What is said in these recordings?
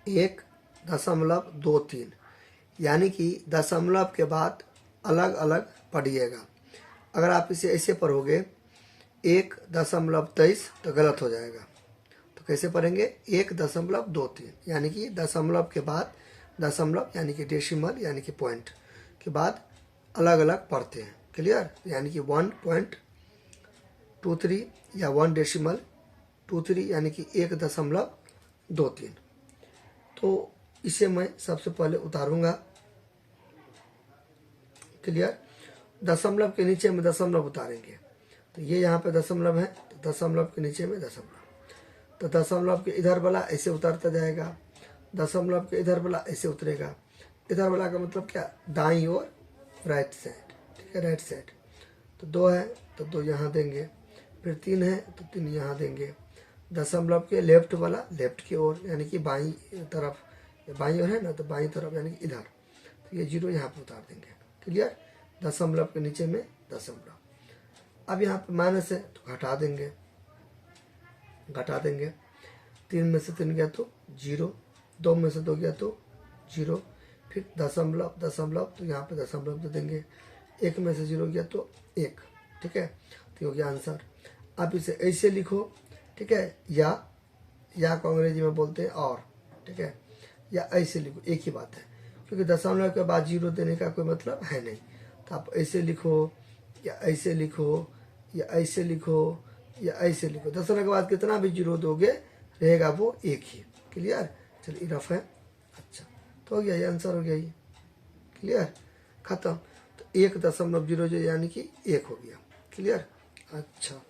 1.23, यानी कि दशमलव के बाद अलग अलग पढ़िएगा। अगर आप इसे ऐसे पढ़ोगे 1.23 तो गलत हो जाएगा। तो कैसे पढ़ेंगे? 1.23, यानी कि दशमलव के बाद दशमलव यानी कि डेसिमल यानी कि पॉइंट के बाद अलग अलग पढ़ते हैं। क्लियर? यानी कि 1.23 या 1.23 यानी कि 1.23। तो इसे मैं सबसे पहले उतारूंगा। क्लियर? दशमलव के नीचे में दशमलव उतारेंगे। तो ये यहाँ पे दशमलव है, तो दशमलव के नीचे में दशमलव, तो दशमलव के इधर वाला ऐसे उतरता जाएगा, दशमलव के इधर वाला ऐसे उतरेगा। इधर वाला का मतलब क्या? दाईं ओर, राइट साइड। ठीक है, राइट साइड। तो 2 है तो 2 यहाँ देंगे, फिर 3 है तो 3 यहाँ देंगे। दशमलव के लेफ्ट वाला लेफ्ट की ओर, यानी कि बाईं तरफ, बाईं ओर है ना, तो बाईं तरफ यानी कि इधर। तो ये 0 यहाँ पे उतार देंगे। क्लियर? दशमलव के नीचे में दशमलव। अब यहाँ पे माइनस है तो घटा देंगे, 3 में से 3 गया तो 0, 2 में से 2 गया तो 0, फिर दशमलव दशमलव तो यहाँ पे दशमलव दे देंगे। 1 में से 0 गया तो 1। ठीक है, तो हो गया आंसर। आप इसे ऐसे लिखो। ठीक है, या को अंग्रेजी में बोलते हैं और। ठीक है, या ऐसे लिखो, एक ही बात है, क्योंकि दशमलव के बाद 0 देने का कोई मतलब है नहीं। तो आप ऐसे लिखो या ऐसे लिखो या ऐसे लिखो या ऐसे लिखो। दशमलव के बाद कितना भी 0 दोगे रहेगा वो एक ही। क्लियर? चलिए, रफ है। अच्छा, तो हो गया, ये आंसर हो गया ये। क्लियर? खत्म। तो 1.00 यानी कि 1 हो गया। क्लियर? अच्छा,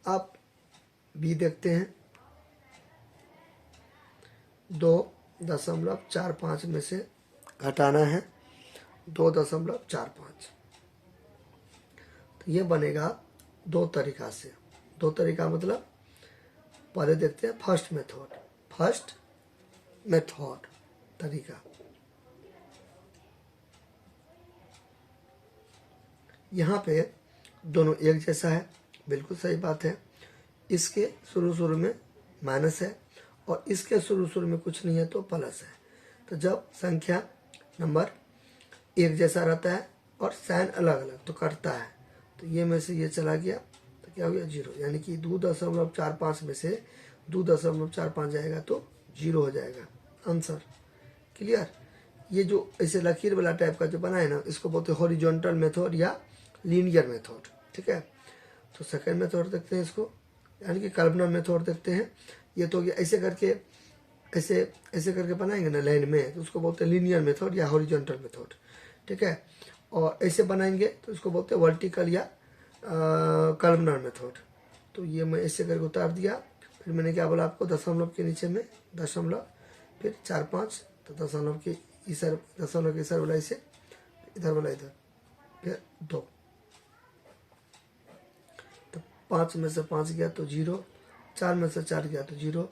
अब बी देखते हैं। 2.45 में से घटाना है 2.45। तो ये बनेगा 2 तरीका से। 2 तरीका मतलब पहले देखते हैं फर्स्ट मेथड तरीका। यहाँ पे दोनों एक जैसा है, बिल्कुल सही बात है। इसके शुरू में माइनस है और इसके शुरू में कुछ नहीं है तो प्लस है। तो जब संख्या नंबर एक जैसा रहता है और साइन अलग अलग तो कटता है। तो ये में से ये चला गया तो क्या हो गया? 0, यानी कि 2.45 में से 2.45 जाएगा तो 0 हो जाएगा आंसर। क्लियर? ये जो ऐसे लकीर वाला टाइप का जो बना है ना, इसको बोलते हैं हॉरिजॉन्टल मेथड या लीनियर मेथड। ठीक है, तो सेकेंड मेथड देखते हैं इसको, यानी कि कल्पना मेथड देखते हैं। ये तो ऐसे करके ऐसे करके बनाएंगे ना लाइन में, तो उसको बोलते हैं लीनियर मेथड या हॉरिजॉन्टल मेथड। ठीक है, और ऐसे बनाएंगे तो इसको बोलते हैं वर्टिकल या कल्पना मेथड। तो ये मैं ऐसे करके उतार दिया। फिर मैंने क्या बोला आपको? दशमलव के नीचे में दशमलव, फिर 4-5, तो दशमलव के इधर वाला ऐसे, इधर वाला इधर, फिर 2। तो 5 में से 5 गया तो 0, 4 में से 4 गया तो 0,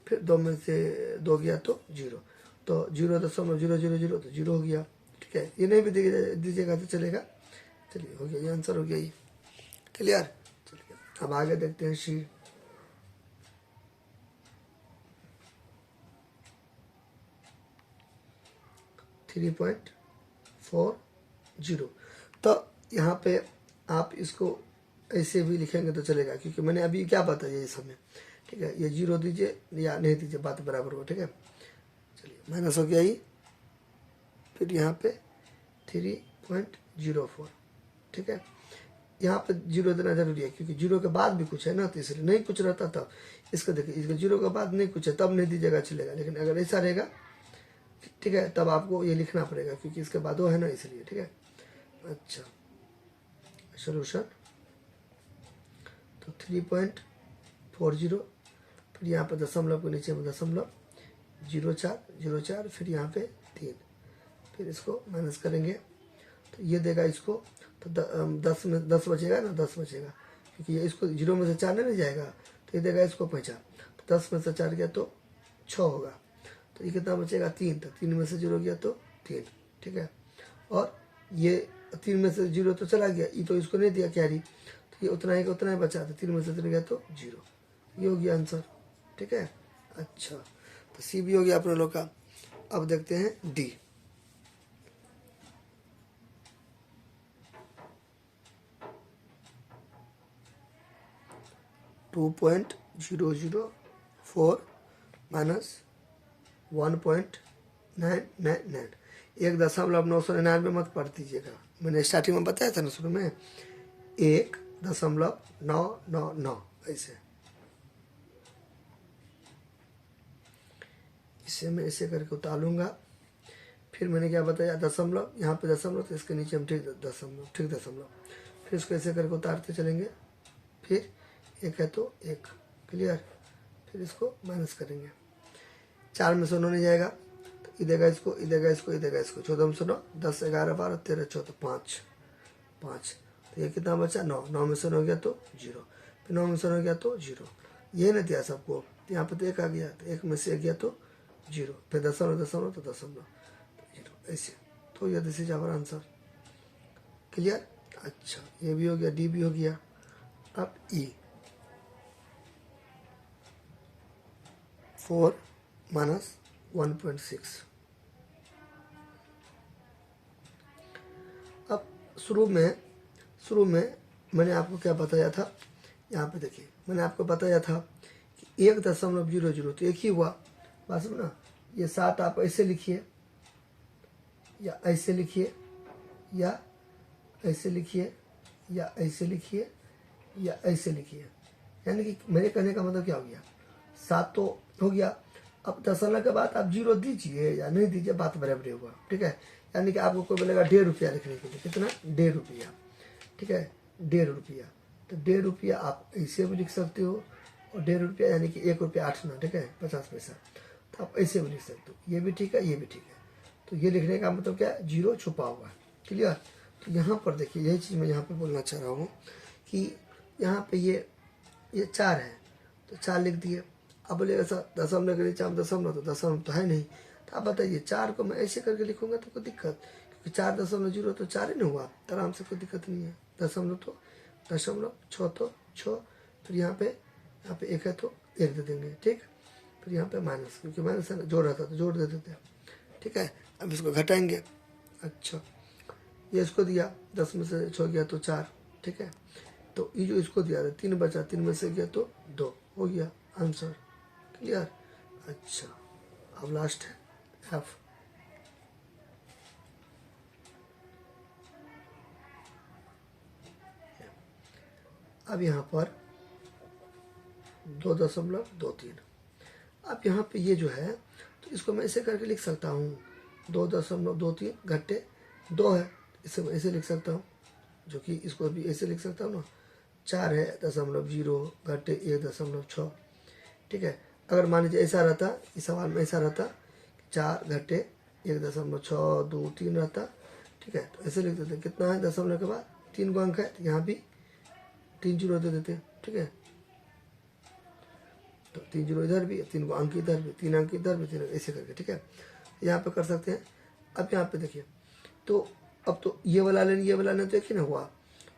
फिर 2 में से 2 गया तो 0, तो 0.000 तो 0 हो गया। ठीक है, ये नहीं भी दीजिएगा तो चलेगा। चलिए, हो गया, ये आंसर हो गया ये। क्लियर? चलिए, अब आगे देखते हैं सी। थ्री 3.40। तो यहाँ पे आप इसको ऐसे भी लिखेंगे तो चलेगा, क्योंकि मैंने अभी क्या बताया ये समय। ठीक है, ये 0 दीजिए या नहीं दीजिए, बात बराबर हो। ठीक है, चलिए, माइनस हो गया ये। फिर यहाँ पे 3.04। ठीक है, यहाँ पे 0 देना जरूरी है, क्योंकि 0 के बाद भी कुछ है ना, तो इसलिए नहीं कुछ रहता तब इसको देखिए, इसके 0 के बाद नहीं कुछ है तब नहीं दीजिएगा चलेगा, लेकिन अगर ऐसा रहेगा, ठीक है, तब आपको ये लिखना पड़ेगा, क्योंकि इसके बाद वो है ना, इसलिए। ठीक है, अच्छा, सोल्यूशन तो 3.40, फिर यहाँ पे दशमलव के नीचे में दशमलव, 0.4, फिर यहाँ पे 3, फिर इसको माइनस करेंगे तो ये देगा इसको। तो 10 में 10 बचेगा ना, 10 बचेगा, क्योंकि ये इसको 0 में से 4 नहीं जाएगा, तो ये देगा इसको 5। तो 10 में से 4 गया तो 6 होगा। तो ये कितना बचेगा? 3। तो 3 में से 0 गया तो 3। ठीक है, और ये 3 में से 0 तो चला गया, ये तो इसको नहीं दिया कैरी, तो ये उतना ही का उतना ही बचा। तो 3 में से 3 गया तो 0। ये हो गया आंसर। ठीक है, अच्छा, तो सी भी हो गया अपने लोग का। अब देखते हैं डी। (2.004 माइनस 1.999) 1.999 मत पढ़ दीजिएगा, मैंने स्टार्टिंग में बताया था ना शुरू में 1.999 ऐसे। इसे मैं ऐसे करके उतारूंगा। फिर मैंने क्या बताया, दशमलव, यहाँ पे दशमलव तो इसके नीचे हम ठीक दशमलव, फिर इसको ऐसे करके उतारते चलेंगे। फिर एक है तो एक, क्लियर। फिर इसको माइनस करेंगे, 4 में से 9 नहीं जाएगा तो इधेगा इसको, इधेगा इसको, इधेगा इसको, 14 में से 9, 10, 11, 12, 13, 14, 5, तो ये कितना बचा 9, 9 में से 9 गया तो 0, फिर 9 में से 9 गया तो 0। ये नहीं दिया सबको, यहाँ पे तो एक आ गया, तो एक में से एक गया तो 0, फिर दशमलव दशमलव तो दशमलव 0 ऐसे। तो ये this is our answer, clear. अच्छा, ये भी हो गया, डी भी हो गया। अब ई 4 माइनस 1.6। अब शुरू में मैंने आपको क्या बताया था, यहाँ पे देखिए मैंने आपको बताया था कि 1.00 तो एक ही हुआ, बस ना। ये 7 आप ऐसे लिखिए या ऐसे लिखिए या ऐसे लिखिए या ऐसे लिखिए या ऐसे लिखिए, यानी कि मेरे कहने का मतलब क्या हो गया, 7 तो हो गया। अब दशमलव के बाद आप 0 दीजिए या नहीं दीजिए, बात बराबर होगा, ठीक है। यानी कि आपको कोई बोलेगा 1.5 रुपया लिखने के लिए, कितना 1.5 रुपया, ठीक है, 1.5 रुपया। तो 1.5 रुपया आप ऐसे भी लिख सकते हो, और 1.5 रुपया यानी कि 1 रुपया 8 आना, ठीक है, 50 पैसा, तो आप ऐसे भी लिख सकते हो। ये भी ठीक है, ये भी ठीक है। तो ये लिखने का मतलब क्या है, 0 छुपा हुआ है, क्लियर। तो यहाँ पर देखिए, यही चीज़ मैं यहाँ पर बोलना चाह रहा हूँ कि यहाँ पे ये 4 है तो 4 लिख दिए। अब बोलेगा सर दशमलव के नीचे दशमलव, तो दशमलव तो है नहीं, तो आप बताइए 4 को मैं ऐसे करके लिखूंगा तो कोई दिक्कत, क्योंकि 4.0 तो 4 ही नहीं हुआ, तो आराम से कोई दिक्कत नहीं है। दशमलव तो दशमलव, 6 तो 6, फिर यहाँ पे एक है तो एक दे देंगे, ठीक। फिर यहाँ पे माइनस, क्योंकि माइनस है ना, जोड़ रहता तो जोड़ दे देते, ठीक है। अब इसको घटाएंगे। अच्छा, ये इसको दिया, 10 में से 6 गया तो 4, ठीक है। तो ये जो इसको दिया था 3 बचा, 3 में से गया तो 2, हो गया आंसर, क्लियर। अच्छा, अब लास्ट है एफ। अब यहाँ पर 2.23। अब यहाँ पे ये जो है तो इसको मैं ऐसे करके लिख सकता हूँ, 2.23 घट्टे 2 है, इसे मैं ऐसे लिख सकता हूँ, जो कि इसको भी ऐसे लिख सकता हूँ ना। 4 है 0.0 घट्टे 1.6, ठीक है। अगर मान लीजिए ऐसा रहता, इस सवाल में ऐसा रहता 4 घट्टे 1.623 रहता, ठीक है, तो ऐसे लिख देते। कितना है दशमलव के बाद 3 को अंक है, तो यहाँ भी 3 0 दे देते, ठीक है। तो 3 0 इधर भी, 3 को अंक इधर भी, 3 अंक इधर भी, 3 ऐसे करके, ठीक है, यहाँ पे कर सकते हैं। अब यहाँ पे देखिए, तो अब तो ये वाला लेन ये वाला लेन तो एक ही ना हुआ,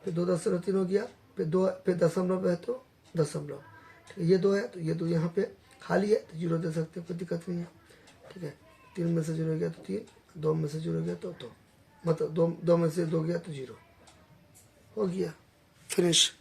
फिर 2.3 हो गया, फिर 2, फिर दशमलव है तो दशमलव, ठीक है। ये 2 है तो ये 2 यहाँ पे खाली है तो 0 दे सकते हैं, कोई दिक्कत नहीं है, ठीक है। 3 में से 0 गया तो 3, 2 में से 0 गया तो 2, मतलब 2 में से 2 गया तो 0, हो गया, फिनिश।